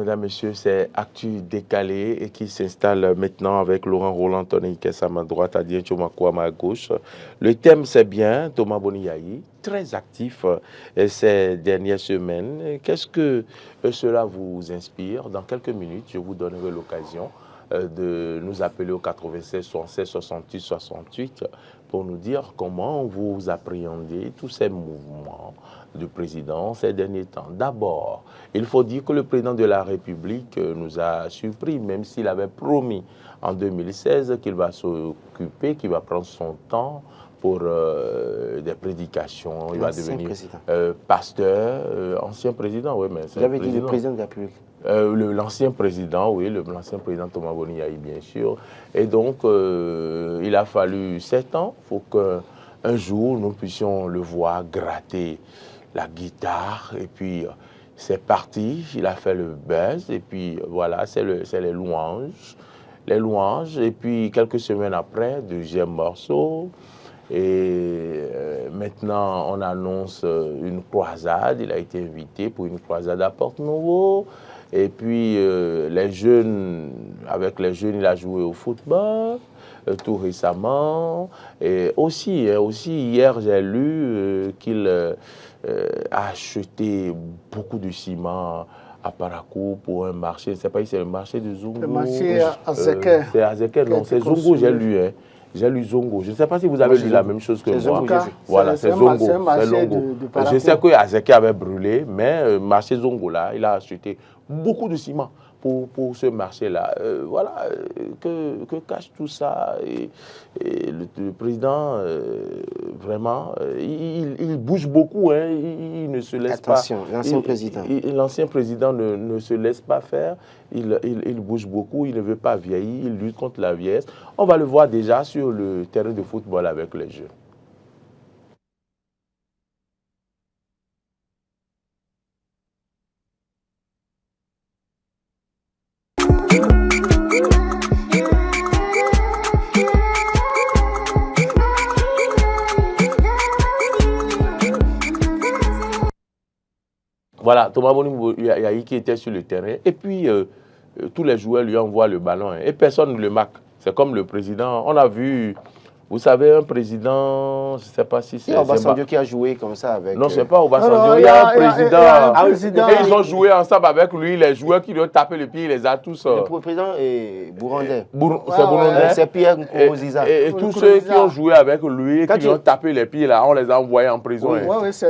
mesdames, messieurs, c'est Actu Décalé et qui s'installe maintenant avec Laurent Roland Tonnikès à ma droite, Adrien Tchomakou à ma gauche. Le thème, c'est bien Thomas Boniaï, très actif ces dernières semaines. Qu'est-ce que cela vous inspire? Dans quelques minutes, je vous donnerai l'occasion de nous appeler au 96 76 68 68 pour nous dire comment vous appréhendez tous ces mouvements du président ces derniers temps. D'abord, il faut dire que le président de la République nous a surpris, même s'il avait promis en 2016 qu'il va s'occuper, qu'il va prendre son temps pour des prédications. Il va devenir pasteur, ancien président, oui, mais c'est j'avais dit le président de la République. L'ancien président, oui, l'ancien président Thomas Boniaï, bien sûr. Et donc, il a fallu 7 ans pour qu'un jour, nous puissions le voir gratter la guitare. Et puis, c'est parti, il a fait le buzz. Et puis, voilà, c'est les louanges. Les louanges. Et puis, quelques semaines après, deuxième morceau. Et maintenant, on annonce une croisade. Il a été invité pour une croisade à Porte-Nouveau. Et puis, avec les jeunes, il a joué au football tout récemment. Et aussi hier, j'ai lu qu'il a acheté beaucoup de ciment à Parakou pour un marché. Je ne sais pas si c'est le marché de Zongo. Le marché à Zeke. C'est à Zeke, non, c'est Zongo, j'ai lu. Hein. J'ai lu Zongo. Je ne sais pas si vous avez lu la même chose que moi. Voilà, c'est Zongo. C'est un marché de je sais que Azeke avait brûlé, mais marché Zongo, là, il a acheté beaucoup de ciment pour ce marché-là. Voilà, que cache tout ça. Et le président, vraiment, il bouge beaucoup. Hein, il ne se laisse pas... Attention, l'ancien président. L'ancien président ne se laisse pas faire. Il bouge beaucoup, il ne veut pas vieillir, il lutte contre la vieillesse. On va le voir déjà sur le terrain de football avec les jeunes. Voilà, Thomas Boniaï qui était sur le terrain. Et puis, tous les joueurs lui envoient le ballon. Hein, et personne ne le marque. C'est comme le président. On a vu, vous savez, un président, je ne sais pas si c'est... Il y a Obasanjo qui a joué comme ça avec... Non, ce n'est pas Obasanjo. Il y a un président. Et ils ont joué ensemble avec lui. Les joueurs qui lui ont tapé le pied, il les a tous... Le président est burundais. C'est burundais. C'est Pierre Nkurunziza. Et tous ceux qui ont joué avec lui, qui lui ont tapé les pieds, là, on les a envoyés en prison. Oui,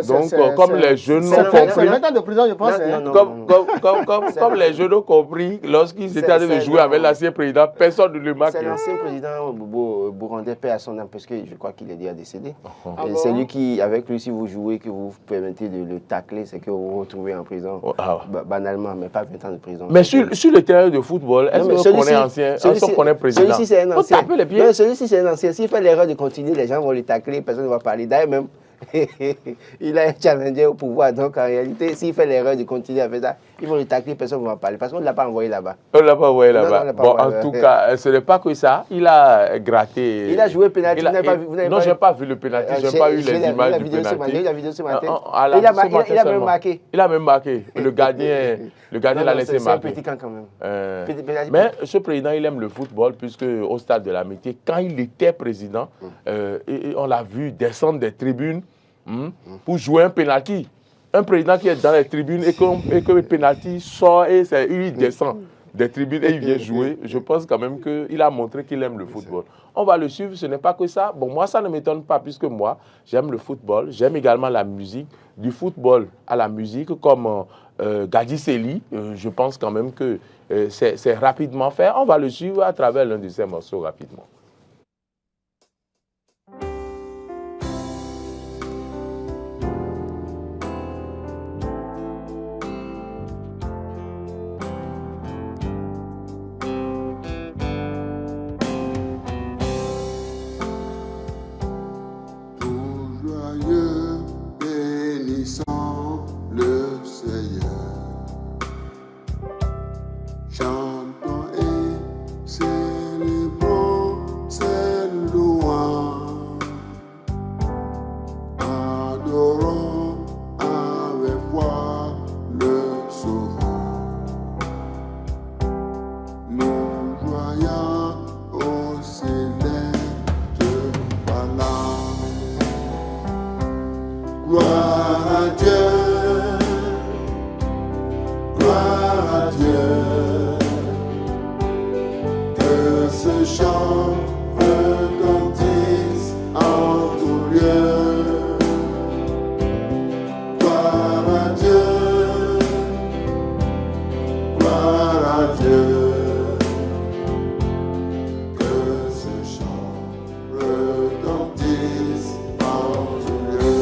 donc, comme les jeunes ont compris... C'est le 20 ans de prison, je pense. Comme les jeunes ont compris, lorsqu'ils étaient en train de jouer avec l'ancien président, personne ne le marque. C'est l'ancien président burundais, paix à son âme, parce que je crois qu'il est déjà décédé. C'est lui qui, avec lui, si vous jouez, que vous permettez de le tacler, c'est que vous vous retrouvez en prison, banalement, mais pas 20 ans de prison. Mais sur le terrain de football, est-ce qu'on est ancien, est-ce qu'on est président? Celui-ci, c'est un ancien. Celui-ci, c'est un ancien. S'il fait l'erreur de continuer, les gens vont le tacler, personne ne va parler. D'ailleurs, même, il a un challenger au pouvoir. Donc, en réalité, s'il fait l'erreur de continuer à faire ça, ils vont le tacler, personne ne va parler. Parce qu'on ne l'a pas envoyé là-bas. On ne l'a pas envoyé là-bas. Bon, en tout cas, ce n'est pas que ça. Il a gratté. Il a joué pénalty. Non, je n'ai pas vu le pénalty. Je n'ai pas eu les images du pénalty. J'ai eu la vidéo ce matin. Il a même marqué. Il a même marqué. Le gardien l'a laissé marquer. C'est un petit camp quand même. Mais ce président, il aime le football, puisque au stade de l'Amitié, quand il était président, on l'a vu descendre des tribunes pour jouer un pénalty. Un président qui est dans les tribunes et que le pénalty sort et il descend des tribunes et il vient jouer, je pense quand même qu'il a montré qu'il aime le football. On va le suivre, ce n'est pas que ça. Bon, moi, ça ne m'étonne pas, puisque moi, j'aime le football, j'aime également la musique. Du football à la musique, comme Gadi Seli, je pense quand même que c'est rapidement fait. On va le suivre à travers l'un de ces morceaux rapidement. Chantons et célébrons à Dieu. Que ce chant retentisse en tout lieu. Gloire à Dieu, gloire à Dieu. Que ce chant retentisse en tout lieu.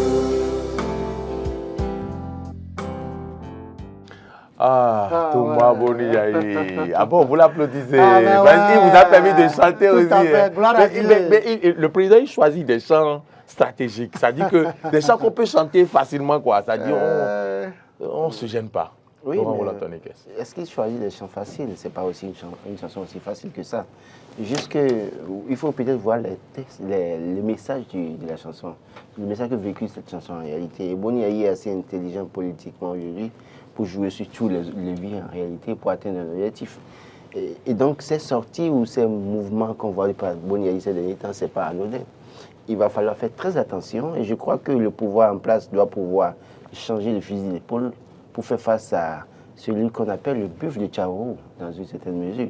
Thomas Boniaï. Ah bon, vous l'applaudissez. Ah, Parce qu'il vous a permis de chanter tout aussi. à fait, gloire à Dieu. Mais le président, il choisit des chants stratégiques. Ça dit que des chants qu'on peut chanter facilement, quoi. Ça dit on ne se gêne pas. Oui, Laurent mais Roland-Tonné-Kess. est-ce qu'il choisit des chants faciles? Ce n'est pas aussi une chanson aussi facile que ça. Juste qu'il faut peut-être voir les textes, le message de la chanson, le message que véhicule cette chanson en réalité. Et Boniaï est assez intelligent politiquement aujourd'hui pour jouer sur tous les leviers en réalité pour atteindre un objectif. Et donc ces sorties ou ces mouvements qu'on voit par Boniaï ces derniers temps, ce n'est pas anodin. Il va falloir faire très attention et je crois que le pouvoir en place doit pouvoir changer le fusil d'épaule pour faire face à celui qu'on appelle le buffle de Tchao dans une certaine mesure.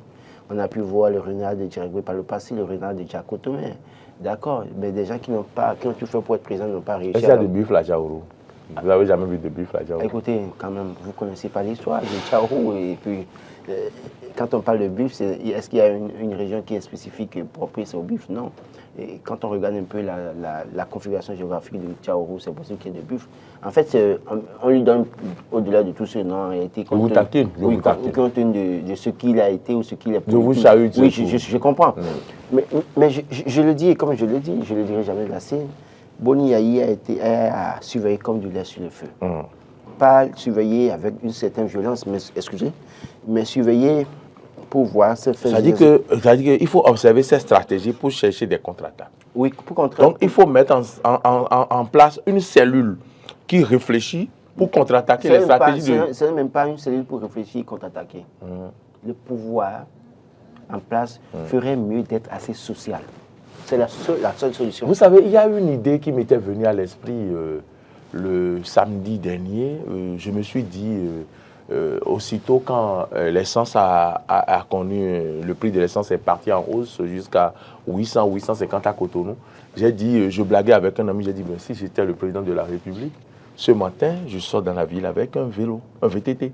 On a pu voir le renard de Djiragoué par le passé, le renard de Djakotomé. D'accord, mais des gens qui n'ont tout fait pour être présents n'ont pas réussi. Est-ce qu'il y a de buffle à Jaourou? Vous n'avez jamais vu de buffle à Jaourou? Écoutez, quand même, vous ne connaissez pas l'histoire de Tchao. Et puis, quand on parle de buffle, est-ce qu'il y a une région qui est spécifique et propice au buffle? Non. Et quand on regarde un peu la configuration géographique de Tchaourou, c'est possible qu'il y ait des buffles. En fait, on lui donne, au-delà de tout ce nom, en réalité, compte tenu de ce qu'il a été ou ce qu'il est. Je vous chahute. Oui, je comprends. Mais je le dis, et comme je le dis, je ne le dirai jamais assez, Boniaï a surveillé comme du lait sur le feu. Pas surveillé avec une certaine violence, mais surveillé pour voir se faire. C'est-à-dire qu'il faut observer ces stratégies pour chercher des contre-attaques. Oui, pour contre-attaquer. Donc il faut mettre en place une cellule qui réfléchit pour contre-attaquer les stratégies. Ce n'est même pas une cellule pour réfléchir et contre-attaquer. Le pouvoir en place ferait mieux d'être assez social. C'est la seule solution. Vous savez, il y a une idée qui m'était venue à l'esprit le samedi dernier. Je me suis dit, aussitôt quand l'essence a connu, le prix de l'essence est parti en hausse jusqu'à 800, 850 à Cotonou, j'ai dit, je blaguais avec un ami, j'ai dit, si j'étais le président de la République, ce matin, je sors dans la ville avec un vélo, un VTT.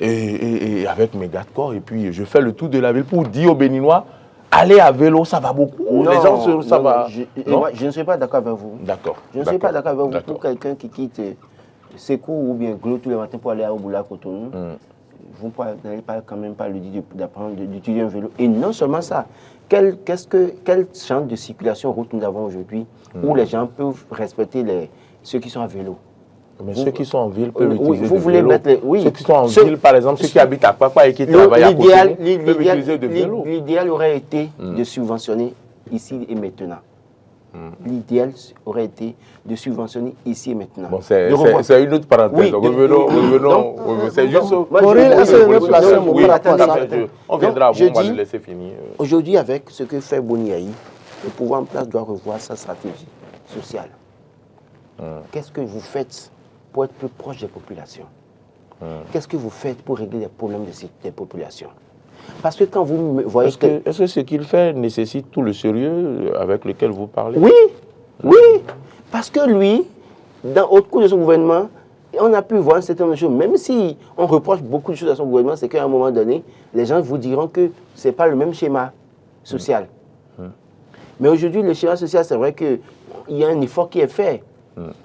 Et avec mes gars de corps, et puis je fais le tour de la ville pour dire aux Béninois, allez à vélo, ça va beaucoup. Non, les gens, ça va. Moi, je ne suis pas d'accord avec vous. D'accord. Je ne suis pas d'accord avec vous. Pour quelqu'un qui quitte Sékou ou bien Glo tous les matins pour aller à Ouboula, Cotonou, vous n'allez pas quand même pas lui dire d'apprendre d'utiliser un vélo. Et non seulement ça, quel champ de circulation route nous avons aujourd'hui où les gens peuvent respecter ceux qui sont à vélo? Mais ceux qui sont en ville peuvent utiliser vous voulez vélo. Mettre Ceux qui sont en ville, par exemple, ceux qui habitent à Papa et qui travaillent à Cotonou, peuvent utiliser de vélo. L'idéal aurait été de subventionner ici et maintenant. L'idéal aurait été de subventionner ici et maintenant. Bon, c'est une autre parenthèse. Revenons. C'est juste. On viendra à vous, on va le laisser finir. Aujourd'hui, avec ce que fait Boniaï, le pouvoir en place doit revoir sa stratégie sociale. Qu'est-ce que vous faites pour être plus proche des populations? Qu'est-ce que vous faites pour régler les problèmes des populations? Parce que quand vous voyez... Est-ce que ce qu'il fait nécessite tout le sérieux avec lequel vous parlez? Oui. Parce que lui, au cours de son gouvernement, on a pu voir un certain nombre de choses. Même si on reproche beaucoup de choses à son gouvernement, c'est qu'à un moment donné, les gens vous diront que ce n'est pas le même schéma social. Mais aujourd'hui, le schéma social, c'est vrai qu'il y a un effort qui est fait.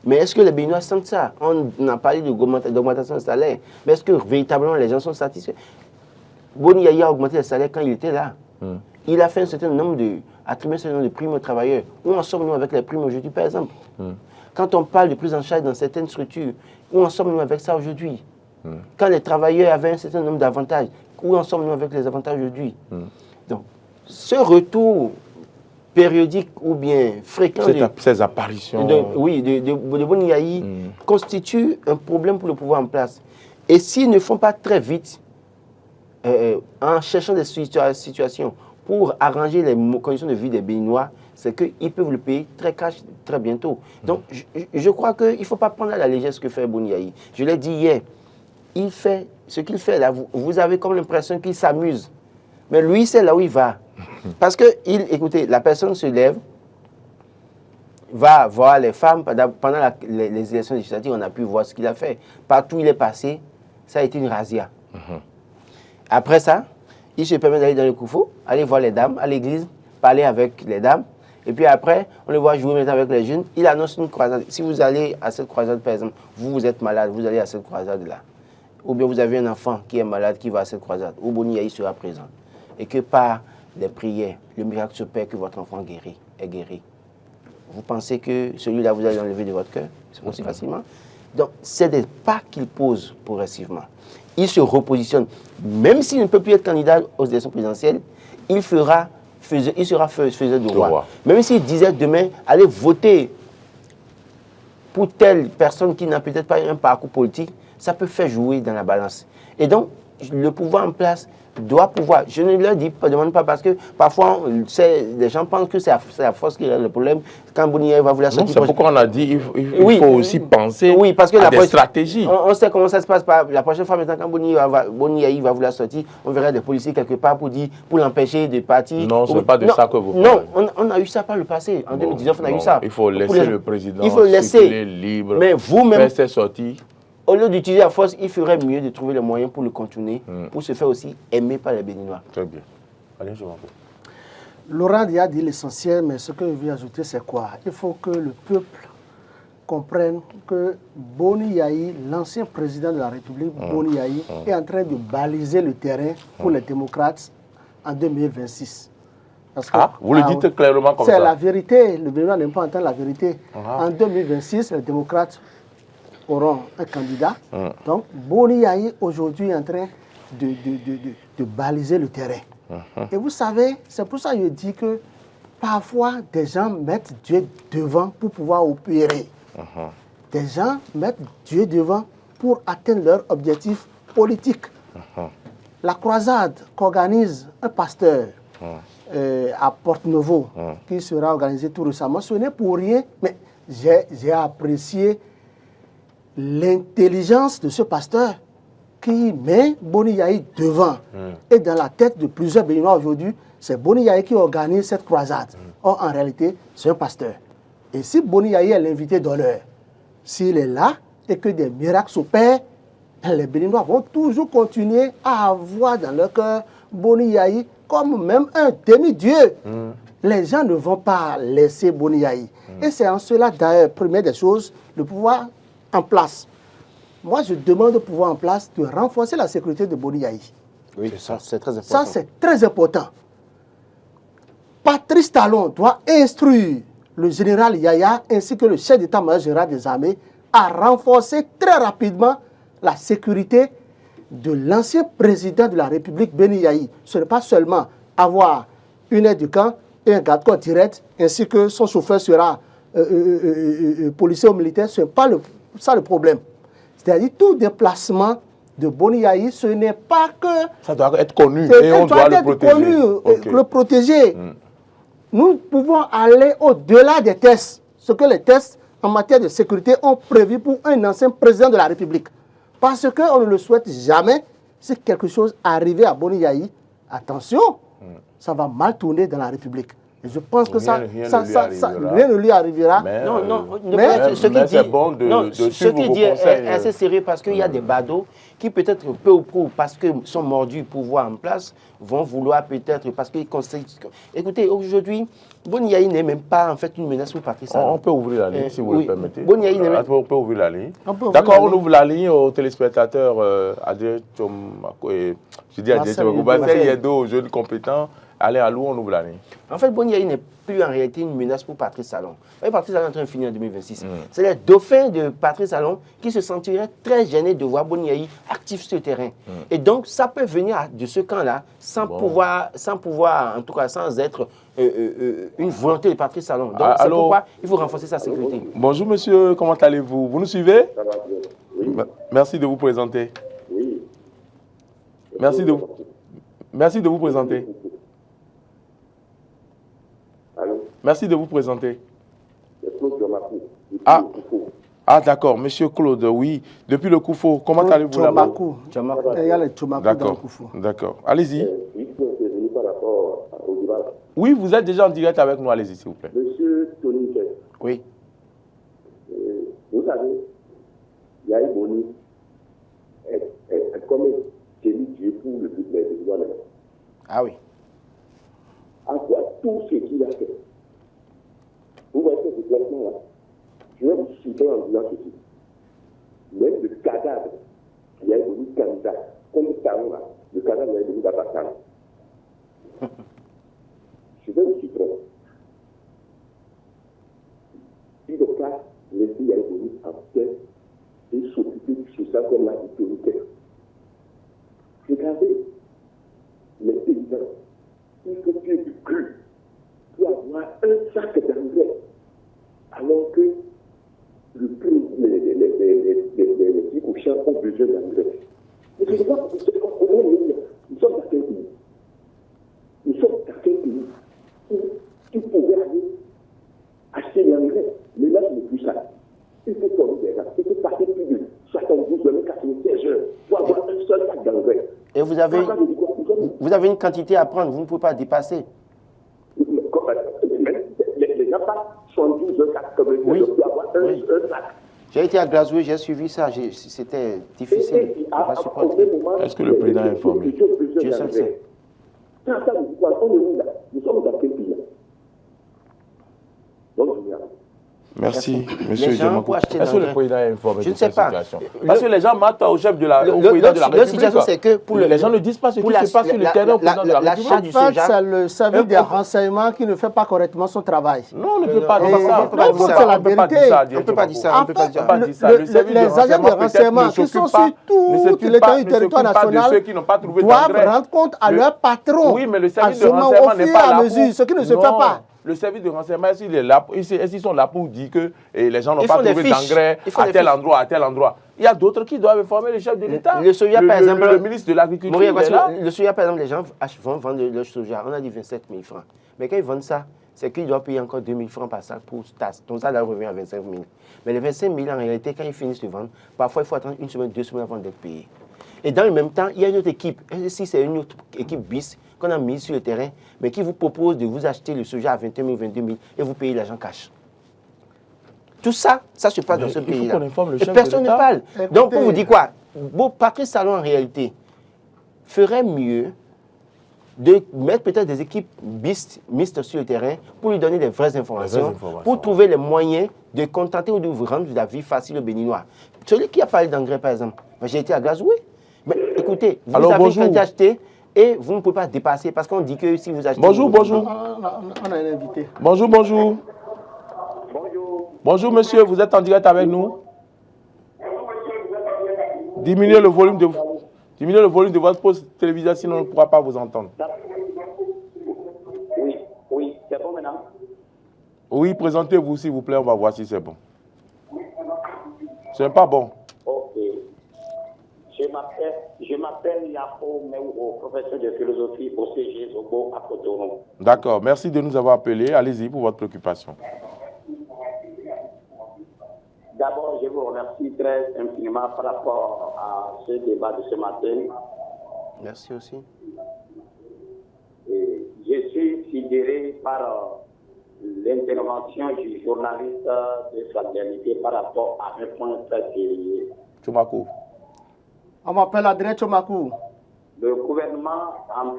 Mais est-ce que les Béninois sentent ça? On a parlé d'augmentation de salaire. Mais est-ce que véritablement les gens sont satisfaits? Boniaï a augmenté le salaire quand il était là. Il a fait un certain nombre attribué un certain nombre de primes aux travailleurs. Où en sommes-nous avec les primes aujourd'hui, par exemple? Quand on parle de prise en charge dans certaines structures, où en sommes-nous avec ça aujourd'hui? Quand les travailleurs avaient un certain nombre d'avantages, où en sommes-nous avec les avantages aujourd'hui? Donc, ce retour périodique ou bien fréquent ces apparitions de Boniaï constitue un problème pour le pouvoir en place. Et s'ils ne font pas très vite, en cherchant des situations pour arranger les conditions de vie des Béninois, c'est qu'ils peuvent le payer très cash très bientôt. Donc, je crois qu'il ne faut pas prendre à la légère ce que fait Boniaï. Je l'ai dit hier, il fait ce qu'il fait là, vous avez comme l'impression qu'il s'amuse. Mais lui, c'est là où il va. Parce que, écoutez, la personne se lève, va voir les femmes. Pendant les élections législatives, on a pu voir ce qu'il a fait. Partout où il est passé, ça a été une razzia. Après ça, il se permet d'aller dans le Koufou, aller voir les dames à l'église, parler avec les dames. Et puis après, on le voit jouer maintenant avec les jeunes. Il annonce une croisade. Si vous allez à cette croisade, par exemple, vous êtes malade, vous allez à cette croisade-là. Ou bien vous avez un enfant qui est malade, qui va à cette croisade. Ou Boni Yayi sera présent. Et que par les prières, le miracle se perd que votre enfant est guéri. Vous pensez que celui-là, vous allez l'enlever de votre cœur aussi facilement? Donc, c'est des pas qu'il pose progressivement. Il se repositionne. Même s'il ne peut plus être candidat aux élections présidentielles, il sera faiseur de roi. Même s'il disait demain, allez voter pour telle personne qui n'a peut-être pas un parcours politique, ça peut faire jouer dans la balance. Et donc, le pouvoir en place doit pouvoir. Je ne leur demande pas parce que parfois, les gens pensent que c'est la force qui règle le problème. Quand Boni Yayi va vouloir sortir... C'est pourquoi on a dit qu'il faut aussi penser parce que à des stratégies. On sait comment ça se passe. La prochaine fois, maintenant, quand Boni Yayi va vouloir sortir, on verra des policiers quelque part pour l'empêcher de partir. Non, ce n'est pas de ça que vous parlez. Non, on a eu ça par le passé. En 2019, on a eu ça. Il faut laisser le président circuler libre, mais vous-même, faire ses sorties. Au lieu d'utiliser la force, il ferait mieux de trouver les moyens pour le contourner, pour se faire aussi aimer par les Béninois. Très bien. Allez, je m'en fous. Laurent a dit l'essentiel, mais ce que je veux ajouter, c'est quoi? Il faut que le peuple comprenne que Boni Yayi, l'ancien président de la République, Boni Yayi, est en train de baliser le terrain pour les démocrates en 2026. Parce que, vous le dites clairement comme ça. C'est la vérité. Le Béninois n'aime pas entendre la vérité. En 2026, les démocrates auront un candidat. Donc, Boni Yayi, aujourd'hui, est en train de baliser le terrain. Et vous savez, c'est pour ça que je dis que parfois, des gens mettent Dieu devant pour pouvoir opérer. Des gens mettent Dieu devant pour atteindre leur objectif politique. La croisade qu'organise un pasteur à Porte-Nouveau, qui sera organisée tout récemment, ce n'est pour rien, mais j'ai apprécié l'intelligence de ce pasteur qui met Boni Yayi devant. Et dans la tête de plusieurs Béninois aujourd'hui, c'est Boni Yayi qui organise cette croisade. Or, en réalité, c'est un pasteur. Et si Boni Yayi est l'invité d'honneur, s'il est là et que des miracles s'opèrent, les Béninois vont toujours continuer à avoir dans leur cœur Boni Yayi comme même un demi-dieu. Les gens ne vont pas laisser Boni Yayi. Et c'est en cela, d'ailleurs, première des choses, le pouvoir en place. Moi, je demande au pouvoir en place de renforcer la sécurité de Boni Yayi. Oui, ça, c'est très important. Ça, c'est très important. Patrice Talon doit instruire le général Yaya ainsi que le chef d'état-major général des armées à renforcer très rapidement la sécurité de l'ancien président de la République, Boni Yayi. Ce n'est pas seulement avoir une aide du camp et un garde-corps direct, ainsi que son chauffeur sera policier ou militaire. Ce n'est pas ça le problème. C'est-à-dire tout déplacement de Boni Yayi, ce n'est pas que... Ça doit être connu et on doit le protéger. Connu, le protéger. Nous pouvons aller au-delà des tests, ce que les tests en matière de sécurité ont prévu pour un ancien président de la République. Parce qu'on ne le souhaite jamais. Si quelque chose arrivait à Boni Yayi, attention, ça va mal tourner dans la République. Et je pense que rien ne lui arrivera. Mais c'est bon de suivre vos conseils. Est assez sérieux parce qu'il y a des badauds qui peut-être peu ou prou, parce qu'ils sont mordus pouvoir en place, vont vouloir peut-être, parce qu'ils conseillent... Écoutez, aujourd'hui, Boni Yayi n'est même pas en fait une menace pour Patrice Talon. On peut ouvrir la ligne, si vous le permettez. Boni Yayi on peut ouvrir la ligne. D'accord, on ouvre la ligne aux téléspectateurs. Adrien Tchomako et... Je dis Adrien Tchomako, Yedo, aux jeunes compétents. Allez, à l'eau, on ouvre la ligne. En fait, Boni Yayi n'est plus en réalité une menace pour Patrice Talon. Patrice Talon est en train de finir en 2026. C'est les dauphins de Patrice Talon qui se sentiraient très gênés de voir Boni Yayi actif sur le terrain. Et donc, ça peut venir de ce camp-là sans pouvoir, en tout cas, sans être une volonté de Patrice Talon. Donc, c'est pourquoi il faut renforcer sa sécurité. Bonjour, monsieur. Comment allez-vous? Vous nous suivez? Oui. Merci de vous présenter. Oui. Merci de vous présenter. Allô? Merci de vous présenter. Ah, d'accord. Monsieur Claude, oui. Depuis le Koufo, comment allez-vous là-bas? Il y a les Tchomakou dans le Koufo. D'accord. Allez-y. Oui, c'est par rapport au débat. Oui, vous êtes déjà en direct avec nous. Allez-y, s'il vous plaît. Monsieur Tony Kess. Oui. Vous savez, Yahi Boni est comme celui Dieu pour le but des droits de l'homme. Ah oui. À quoi tout ce qu'il a fait. Vous voyez ce déplacement-là. Je vais vous citer en disant ceci. Même le cadavre qui a devenu candidat, comme Taoura, le cadavre qui a devenu Babakan. Je vais vous citer. Il ne peut pas laisser Yahi en tête et s'occuper du social comme l'a dit Tony Kess. Regardez les paysans. Il faut qu'il y ait du cru pour avoir un sac d'engrais. Alors que les petits couchants ont besoin d'engrais. Mais c'est pas nous sommes dans quel pays? Nous sommes dans quel pays où il pouvait aller acheter l'engrais. Mais là, ce n'est plus ça. Il faut qu'on des gens. Il faut passer plus de 72 heures, 96 heures pour avoir un seul sac d'engrais. Et vous avez une quantité à prendre, vous ne pouvez pas dépasser. Les gens passent 72 heures, 80 Oui. heures pour avoir un sac. J'ai été à Glasgow, j'ai suivi ça, c'était difficile. Est-ce que le président est informé? Dieu seul sait. On est où là? Nous sommes dans quel pays? Donc, Merci, Les monsieur gens Djamakou. pour acheter Est-ce que le l'engrais. président est informé Je de ne sais cette pas. situation? Parce que les gens mentent au chef de la, au Le- président de la le- la situation, c'est que République. pour Les gens ne disent pas ce qui se passe sur le terrain au président de la l'achat République. du En fait, soja. c'est le service des renseignements qui ne fait pas correctement son travail. Non, on ne peut pas dire non, ça. on peut pas dire ça. On ne peut pas dire ça. On peut pas dire ça. En On peut pas fait, dire On peut pas dire ça. Le service de les agents de renseignement renseignement peut-être qui ne sont s'occupe sur pas- ne tout s'occupe le pas- ne territoire s'occupe pas de national ceux qui n'ont pas trouvé doivent d'engrais. rendre compte à Le- leur patron. Oui, mais le service de Absolument, renseignement au n'est fur pas et à là mesure, ce qui ne se fait Non. pas. Le service de renseignement, s'ils sont là pour dire que les gens n'ont Ils pas font des trouvé fiches. d'engrais Ils font à des tel fiches. endroit, à tel endroit. Il y a d'autres qui doivent informer le chef de l'État. Le soja, par exemple, le ministre de l'Agriculture, Mourir, il est là. le soja, par exemple, les gens vont vendre le soja. On a dit 27 000 francs. Mais quand ils vendent ça, c'est qu'ils doivent payer encore 2 000 francs par sac pour tasse. Donc ça, là, revient à 25 000. Mais les 25 000, en réalité, quand ils finissent de vendre, parfois, il faut attendre une semaine, 2 semaines avant d'être payé. Et dans le même temps, il y a une autre équipe. Et si c'est une autre équipe bis qu'on a mise sur le terrain, mais qui vous propose de vous acheter le soja à 21 000, 22 000 et vous payez l'argent cash. Tout ça, ça se passe dans ce il faut pays-là. qu'on informe le Et chef de personne ne l'État. parle. Écoutez, Donc, pour vous dire quoi, Patrice Talon, en réalité, ferait mieux de mettre peut-être des équipes mixtes sur le terrain pour lui donner des vraies informations, pour trouver les moyens de contenter ou de vous rendre la vie facile aux Béninois. Celui qui a parlé d'engrais, par exemple, j'ai été à Glasgow. Mais écoutez, vous Alors, avez bonjour. une quantité achetée et vous ne pouvez pas dépasser parce qu'on dit que si vous achetez... Bonjour, bonjour. On a un invité. Bonjour, bonjour. Bonjour, monsieur, vous êtes en direct avec nous. Diminuez le volume de votre poste télévisé, sinon on ne pourra pas vous entendre. Oui, c'est bon maintenant. Oui, présentez-vous, s'il vous plaît, on va voir si c'est bon. Ce n'est pas bon. Ok. Je m'appelle Yako Mewro, professeur de philosophie au CG Zobo à Cotonou. D'accord, merci de nous avoir appelés. Allez-y pour votre préoccupation. D'abord, je vous remercie très infiniment par rapport à ce débat de ce matin. Merci aussi. Et je suis sidéré par l'intervention du journaliste de fraternité par rapport à un point très sérieux. Tchomakou. On m'appelle Adrien Tchomakou. Le gouvernement en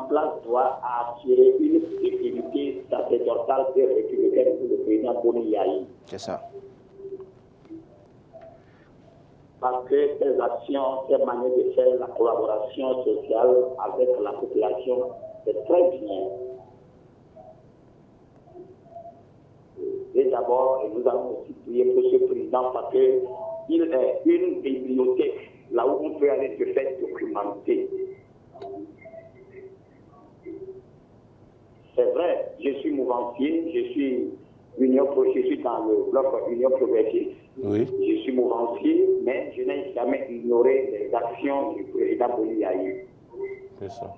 place doit assurer une sécurité sacerdotale et républicaine pour le président Boni Yahi. C'est ça. Parce que ces actions, ces manières de faire la collaboration sociale avec la population, c'est très bien. Et d'abord, nous allons aussi prier pour ce président parce qu'il est une bibliothèque là où on peut aller se faire documenter. C'est vrai, je suis mouvancier, je suis dans le bloc Union Progressiste. Oui. Je suis mouvancier, mais je n'ai jamais ignoré les actions du président Boni Yahi. C'est ça.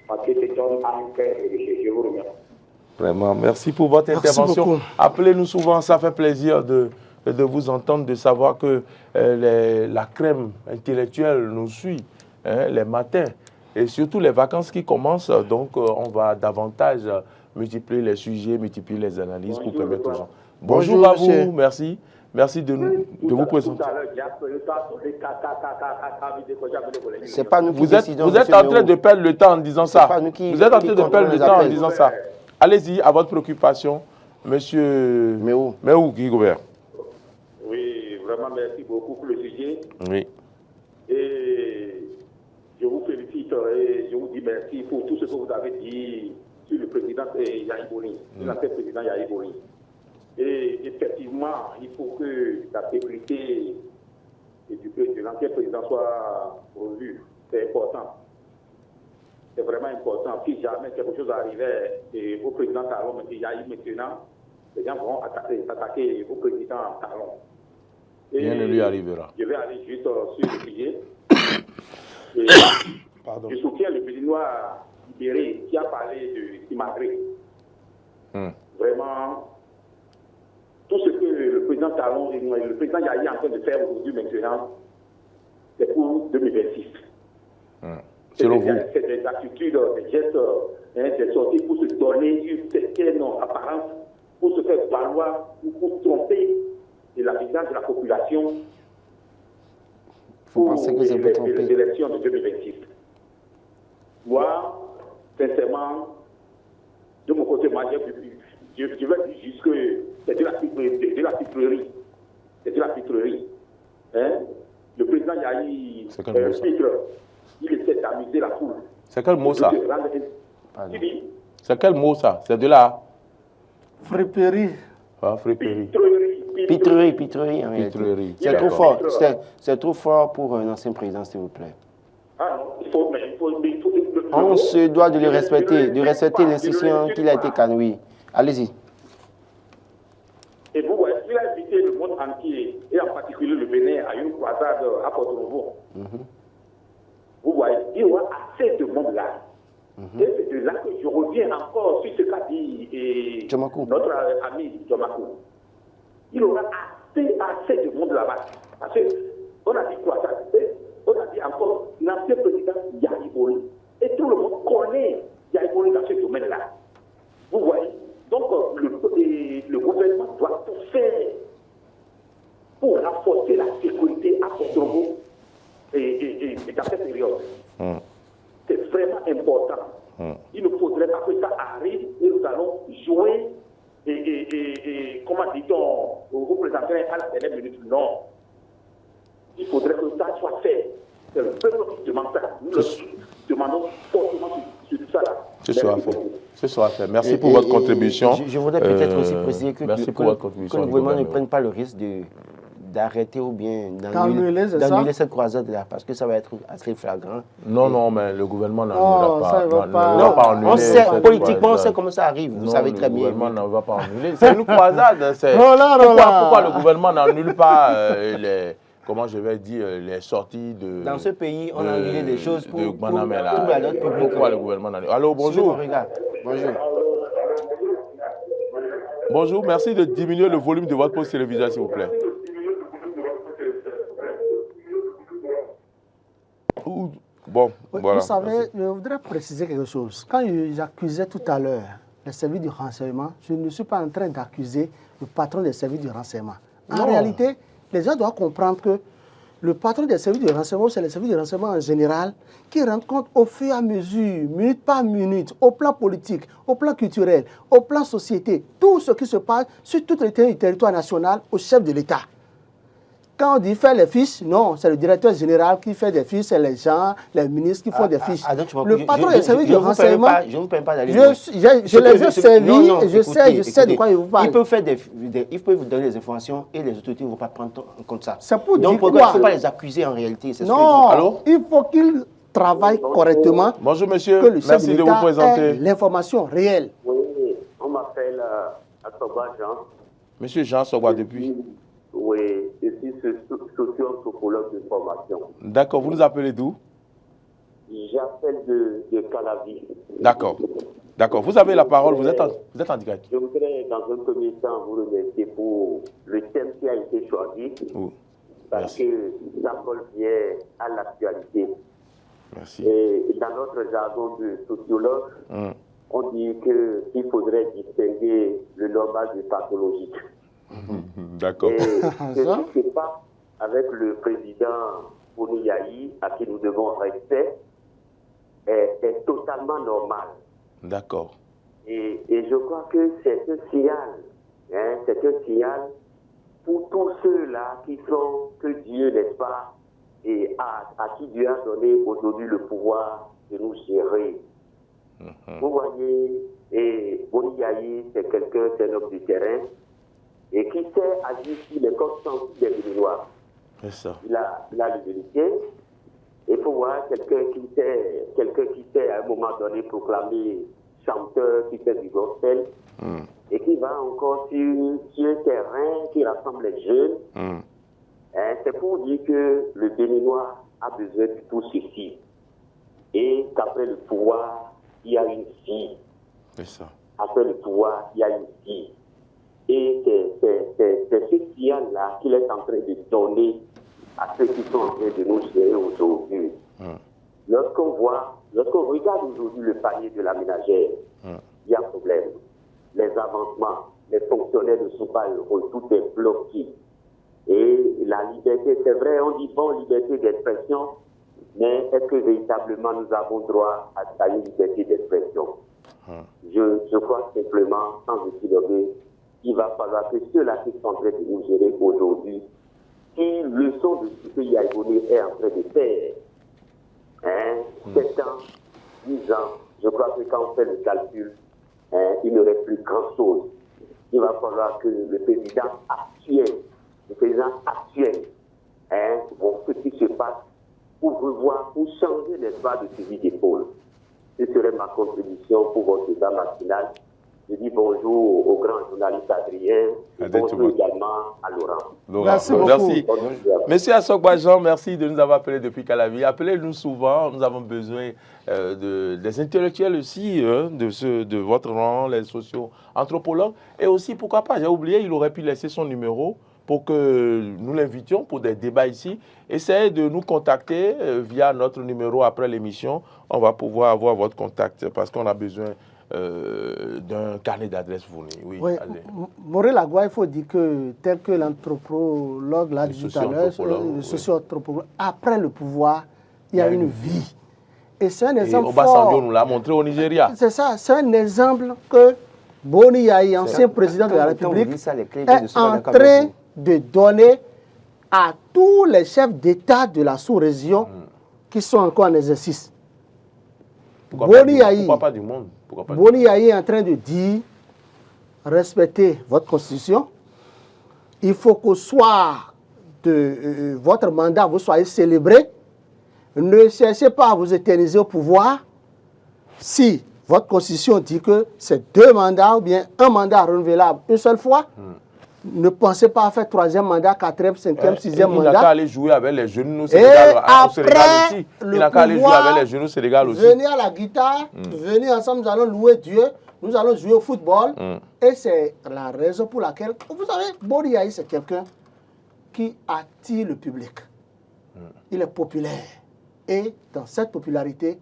Parce que c'est un cœur et je vous remercie. Vraiment, merci pour votre intervention. Beaucoup. Appelez-nous souvent, ça fait plaisir de vous entendre, de savoir que la crème intellectuelle nous suit les matins. Et surtout les vacances qui commencent, donc on va davantage multiplier les sujets, multiplier les analyses pour permettre aux gens. Bonjour à monsieur. vous, merci. Merci de vous présenter. C'est pas nous qui Vous êtes décidons. en monsieur train Méo. de perdre le temps en disant C'est ça. pas nous qui- Vous êtes en qui train de perdre contrôlons le les temps en appels. disant ça. Allez-y, à votre préoccupation, monsieur Méo. Guy Gobert. Oui, vraiment merci beaucoup pour le sujet. Oui. Et je vous félicite et je vous dis merci pour tout ce que vous avez dit sur le président Yahi Boni, l'ancien président Yahi Boni. Et effectivement, il faut que la sécurité de l'ancien président soit revue. C'est important. C'est vraiment important. Si jamais quelque chose arrivait au président Talon, mais Yahi maintenant, les gens vont s'attaquer au président Talon. Et Rien ne lui arrivera. Je vais aller juste sur le sujet. Et Pardon. je soutiens le Béninois libéré qui a parlé de Simagré. Vraiment, tout ce que le président Talon et le président Yahi est en train de faire aujourd'hui maintenant, c'est pour 2026. Selon vous. C'est des attitudes, des gestes, des sorties pour se donner une certaine apparence, pour se faire valoir, pour tromper de la visage de la population Vous pour pensez que c'est pour les tromper? élections de 2026. Moi, sincèrement, de mon côté, moi, je vais dire juste que c'est de la pitrerie. C'est de la pitrerie. Hein? Le président Yahi C'est quel mot, ça? il essaie d'amuser la foule. C'est quel mot ça? Pardon. Il dit C'est quel mot ça? C'est de la Friperie. friperie. Pitrerie en réalité. Pitrerie. C'est trop D'accord. fort. C'est trop fort pour un ancien président, s'il vous plaît. Ah non, il faut. On se doit de le respecter, de respecter l'institution qu'il a été canoué. Allez-y. Et vous voyez, il a invité le monde entier, et en particulier le Bénin, à une croisade à Porto-Novo. Vous voyez, il y aura assez de monde là. Et c'est de là que je reviens encore sur ce qu'a dit Djomakou. notre ami Djomakou. Il y aura assez de monde là-bas. Parce qu'on a dit croisade, on a dit encore l'ancien président Yahi Boni. Et tout le monde connaît Yahi Boni dans ce domaine-là. Vous voyez? Donc, le gouvernement doit tout faire pour renforcer la sécurité à Porto-Novo et dans cette période. C'est vraiment important. Il ne faudrait pas que ça arrive et nous allons jouer comment dit-on, vous présenter à la dernière minute. Non. Il faudrait que ça soit fait. C'est le peuple qui demande ça. Nous le demandons fortement sur tout ça là. Ce sera fait. Ce sera fait. Merci pour votre contribution. Je voudrais peut-être aussi préciser que, merci que pour votre contribution, le gouvernement ne gouvernement. prenne pas le risque d'arrêter ou bien D'annuler, c'est ça? d'annuler cette croisade-là, parce que ça va être assez flagrant. Non, mais le gouvernement Non, n'annulera ça, il va pas. pas. Ne va pas annuler On sait, cette politiquement, on croisade. sait comment ça arrive. Vous Non, savez très le bien. gouvernement ne va pas annuler. C'est une croisade. Roland. Pourquoi le gouvernement n'annule pas comment je vais dire, les sorties de... Dans ce pays, on a annulé des choses pour Gbanamela. pour notre public. Pourquoi le gouvernement n'annule? Allô, Suivez bonjour. mon regard. Bonjour. Bonjour, merci de diminuer le volume de votre poste télévisuel, s'il vous plaît. Bon, Oui, voilà. vous savez, je voudrais préciser quelque chose. Quand j'accusais tout à l'heure les services du renseignement, je ne suis pas en train d'accuser le patron des services du renseignement. En réalité, les gens doivent comprendre que le patron des services de renseignement, c'est les services de renseignement en général, qui rendent compte au fur et à mesure, minute par minute, au plan politique, au plan culturel, au plan société, tout ce qui se passe sur tout le territoire national au chef de l'État. Quand on dit faire les fiches, non, c'est le directeur général qui fait des fiches, c'est les gens, les ministres qui font des fiches. Le patron des services de renseignement, je ne vous permets pas d'aller. je les ai servis et je sais de quoi ils vous parlent. Ils peuvent faire ils peuvent vous donner des informations et les autorités ne vont pas prendre en compte ça. C'est pour Donc, dire il ne quoi? faut pas les accuser en réalité. C'est ce que Non, Allô? il faut qu'ils travaillent correctement. Bonjour, monsieur. Que le chef Merci de vous l'État ait présenter. l'information réelle. Oui, on m'appelle Asogba Jean. Monsieur Jean Sogwa, depuis. Oui, je suis socio-anthropologue de formation. D'accord, vous nous appelez d'où? J'appelle de Calavi. D'accord. D'accord, vous avez la parole, vous êtes en direct. Je voudrais dans un premier temps vous remercier pour le thème qui a été choisi, parce que ça colle bien à l'actualité. Merci. Et dans notre jargon de sociologue, on dit qu'il faudrait distinguer le normal du pathologique. D'accord. Et ce qui se passe avec le président Boni Yayi, à qui nous devons respect, est totalement normal. D'accord. Et je crois que c'est un signal, c'est un signal pour tous ceux-là qui sont, que Dieu, n'est-ce pas, et à qui Dieu a donné aujourd'hui le pouvoir de nous gérer. Vous voyez, et Boni Yayi, c'est quelqu'un, c'est un homme du terrain, et qui sait agir sur les consciences des Béninois. C'est ça. Il a l'humilité. Il faut voir quelqu'un qui sait à un moment donné proclamer chanteur, qui fait du gospel, et qui va encore sur un terrain qui rassemble les jeunes. C'est pour dire que le Béninois a besoin de tout ceci. Et qu'après le pouvoir, il y a une vie. C'est ça. Après le pouvoir, il y a une vie. Et c'est ce signal-là qu'il est en train de donner à ceux qui sont en train de nous gérer aujourd'hui. Lorsqu'on regarde aujourd'hui le panier de la ménagère, il y a un problème. Les avancements, les fonctionnaires ne sont pas heureux, tout est bloqué. Et la liberté, c'est vrai, on dit bon, liberté d'expression, mais est-ce que véritablement nous avons droit à une liberté d'expression? Je crois simplement, sans épiloguer, il va falloir que ceux-là qui sont en train de nous gérer aujourd'hui, qui leçon de ce que Yaïboni est en train de faire, 7 ans, 10 ans, je crois que quand on fait le calcul, il ne reste plus grand-chose. Il va falloir que le président actuel, bon, ce qui se passe, pour revoir, pour changer l'espace de suivi d'épaule. Ce serait ma contribution pour votre débat matinal. Je dis bonjour au grand journaliste Adrien, et bonjour également à Laurent. Merci beaucoup. Merci. Monsieur Assogba Jean, merci de nous avoir appelés depuis Calavi. Appelez-nous souvent, nous avons besoin des intellectuels aussi, de votre rang, les socio-anthropologues. Et aussi, pourquoi pas, j'ai oublié, il aurait pu laisser son numéro pour que nous l'invitions pour des débats ici. Essayez de nous contacter via notre numéro après l'émission. On va pouvoir avoir votre contact parce qu'on a besoin d'un carnet d'adresse fourni. Oui, Maurice Lagua, il faut dire que, tel que l'anthropologue l'a dit tout à l'heure, le socio-anthropologue, après le pouvoir, il y a une vie. Et c'est un exemple Obasanjo nous l'a montré au Nigeria. C'est ça, c'est un exemple que Boni Yayi, ancien président de la République, est en train de donner à tous les chefs d'État de la sous-région qui sont encore en exercice. Pourquoi pas du monde? Boni Yayi est en train de dire, respectez votre constitution. Il faut qu'au soir de votre mandat, vous soyez célébré. Ne cherchez pas à vous éterniser au pouvoir. Si votre constitution dit que c'est 2 mandats ou bien un mandat renouvelable une seule fois, ne pensez pas à faire 3e mandat, 4e, 5e, 6e mandat. Il n'a qu'à aller jouer avec les genoux au Sénégal aussi. Il n'a qu'à aller jouer avec les genoux au Sénégal aussi. Venez à la guitare, venez ensemble, nous allons louer Dieu, nous allons jouer au football. Et c'est la raison pour laquelle, vous savez, Boni Yayi, c'est quelqu'un qui attire le public. Il est populaire. Et dans cette popularité,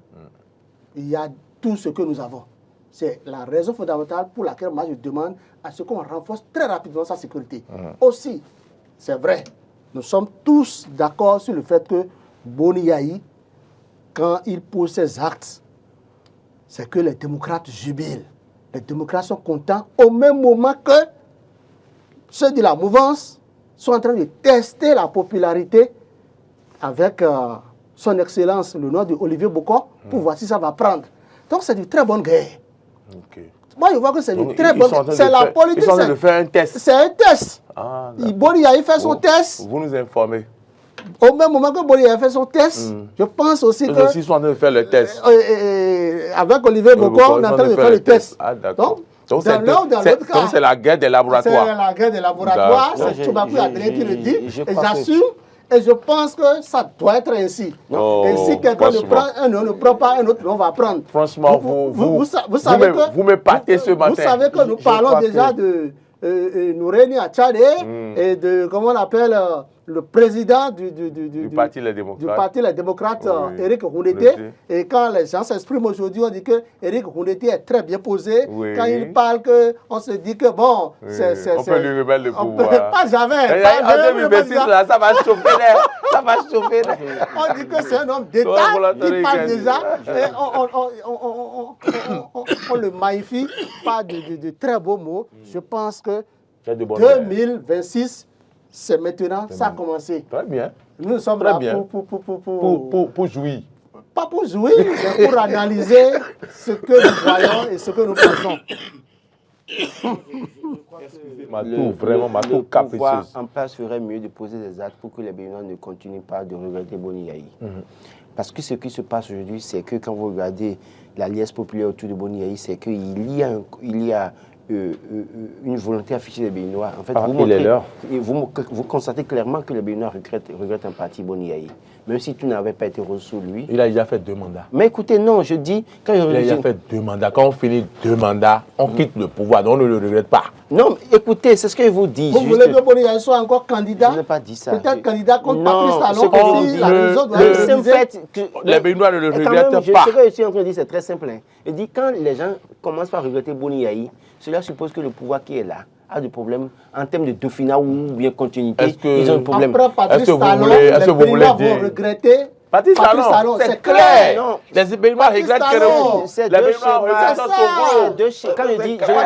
il y a tout ce que nous avons. C'est la raison fondamentale pour laquelle moi je demande à ce qu'on renforce très rapidement sa sécurité. Aussi, c'est vrai, nous sommes tous d'accord sur le fait que Boni Yayi, quand il pose ses actes, c'est que les démocrates jubilent. Les démocrates sont contents au même moment que ceux de la mouvance sont en train de tester la popularité avec son excellence, le nom de Olivier Bokor, pour voir si ça va prendre. Donc c'est une très bonne guerre. Moi, je vois que c'est une très bonne guerre. C'est la politique. Ils sont en train de faire un test. C'est un test. Boni Yayi fait son test. Vous nous informez. Au même moment que Boni Yayi fait son test, je pense aussi que... Ils sont en train de faire le test. Avec Olivier Bokor, on est en train de faire le test. Donc c'est la guerre des laboratoires. C'est la guerre des laboratoires. C'est Tchoubakou Adrien qui le dit. Et j'assume. Et je pense que ça doit être ainsi. Oh, et si quelqu'un ne franchement. prend, un ne prend pas, un autre, on va prendre. Franchement, vous savez que vous me partez ce matin. Vous savez que nous parlons déjà de Noureni Achade et de, comment on appelle, le président du Parti Les Démocrates. Du Parti Les Démocrates, Oui. Éric Roundété. Et quand les gens s'expriment aujourd'hui, on dit que Éric Roundété est très bien posé. Oui. Quand il parle, on se dit que bon, Oui. On peut lui remettre le pouvoir. Pas jamais. En 2026, là, ça va chauffer l'air. Ça va chauffer l'air. On dit que c'est un homme d'État qui parle déjà. Et on le magnifie par de très beaux mots. Je pense que 2026, c'est maintenant, ça a commencé. Très bien. Nous sommes Très là bien. Pour jouir. Pas pour jouer, mais pour analyser ce que nous voyons et ce que nous pensons. Le pouvoir en place ferait mieux de poser des actes pour que les Béninois ne continuent pas de regretter Boni Yayi. Parce que ce qui se passe aujourd'hui, c'est que quand vous regardez la liesse populaire autour de Boni Yayi, c'est qu'il y a une volonté affichée des Béninois. En fait, vous constatez clairement que les Béninois regrettent un parti Boni Yayi. Même si tout n'avait pas été reçu sous lui. Il a déjà fait 2 mandats. Mais écoutez, non, je dis... Il a déjà fait 2 mandats. Quand on finit 2 mandats, on quitte le pouvoir, donc on ne le regrette pas. Non, écoutez, c'est ce que je vous dis. Vous voulez que Boni Yayi soit encore candidat? Je n'ai pas dit ça. Peut-être candidat contre Patrice Talon. Le simple fait que... Les Béninois ne le regrettent pas. Ce que je suis en train de dire, c'est très simple. Je dis, quand les gens commencent par regretter Boni Yayi, cela suppose que le pouvoir qui est là a des problèmes en termes de dauphinat ou bien continuité. Ils ont des problèmes. Après Patrice Talon, les Béninois vont regretter... Patrice Talon, c'est clair. Les Béninois regrettent que c'est deux schémas. Quand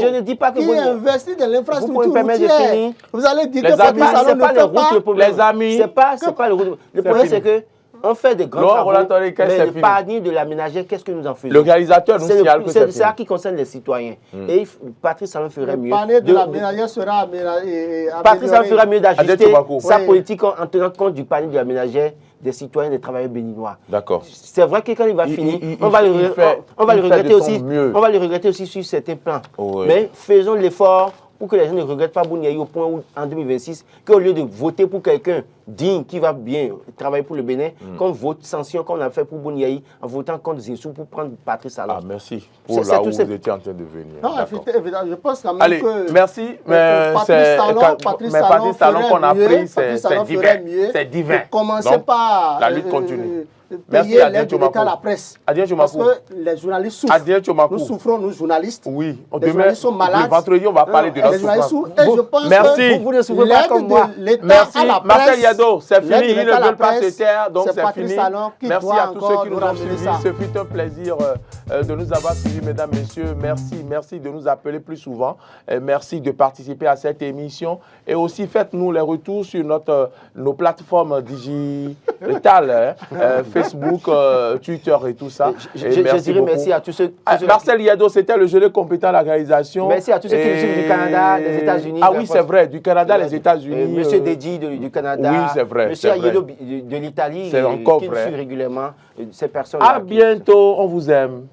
je ne dis pas que qui investit dans l'infrastructure routière. Vous allez dire que Patrice Talon ne fait pas. Les amis, c'est pas le route. Le problème c'est que on fait des grands travaux, mais le panier de l'aménager, qu'est-ce que nous en faisons? Le réalisateur nous signale que c'est ça qui concerne les citoyens. Et Patrice Talon ferait mieux. Le panier de l'aménager sera amélioré. Patrice Talon ferait mieux d'ajuster sa politique en tenant compte du panier de l'aménager des citoyens, des travailleurs béninois. D'accord. C'est vrai que quand il va finir, on va le regretter aussi sur certains plans. Oui. Mais faisons l'effort pour que les gens ne regrettent pas Boni Yayi au point où, en 2026, qu'au lieu de voter pour quelqu'un digne qui va bien travailler pour le Bénin, qu'on vote sanction comme on a fait pour Boni Yayi en votant contre Zissou pour prendre Patrice Talon. Ah, merci pour là où vous étiez en train de venir. Non, évidemment, je pense quand même allez, que... merci, mais Patrice Talon qu'on a pris, c'est divin. C'est divin. Commencez par la lutte continue. Payer l'aide de l'État à la presse. Parce que les journalistes souffrent. Nous souffrons, nous journalistes. Oui, les journalistes sont malades. Vendredi, on va parler de notre souffrance. Et je pense que vous ne souffrez pas comme moi. Merci, Marcel Yado, c'est fini, ils ne veulent pas se taire, donc c'est fini. Merci à tous ceux qui nous ont suivis. Ce fut un plaisir de nous avoir suivis, mesdames, messieurs. Merci de nous appeler plus souvent. Merci de participer à cette émission. Et aussi, faites-nous les retours sur nos plateformes digitales, Facebook, Twitter et tout ça. Je dirais merci à tous ceux... Marcel Yado, c'était le gelé compétent à la réalisation. Merci à tous ceux qui nous suivent du Canada, des États-Unis. Ah oui, c'est vrai, du Canada, les États-Unis. Monsieur Dedi du Canada. Oui, c'est vrai. Monsieur Ayelo de l'Italie, c'est encore qui nous suit régulièrement. Ces personnes. À bientôt, on vous aime.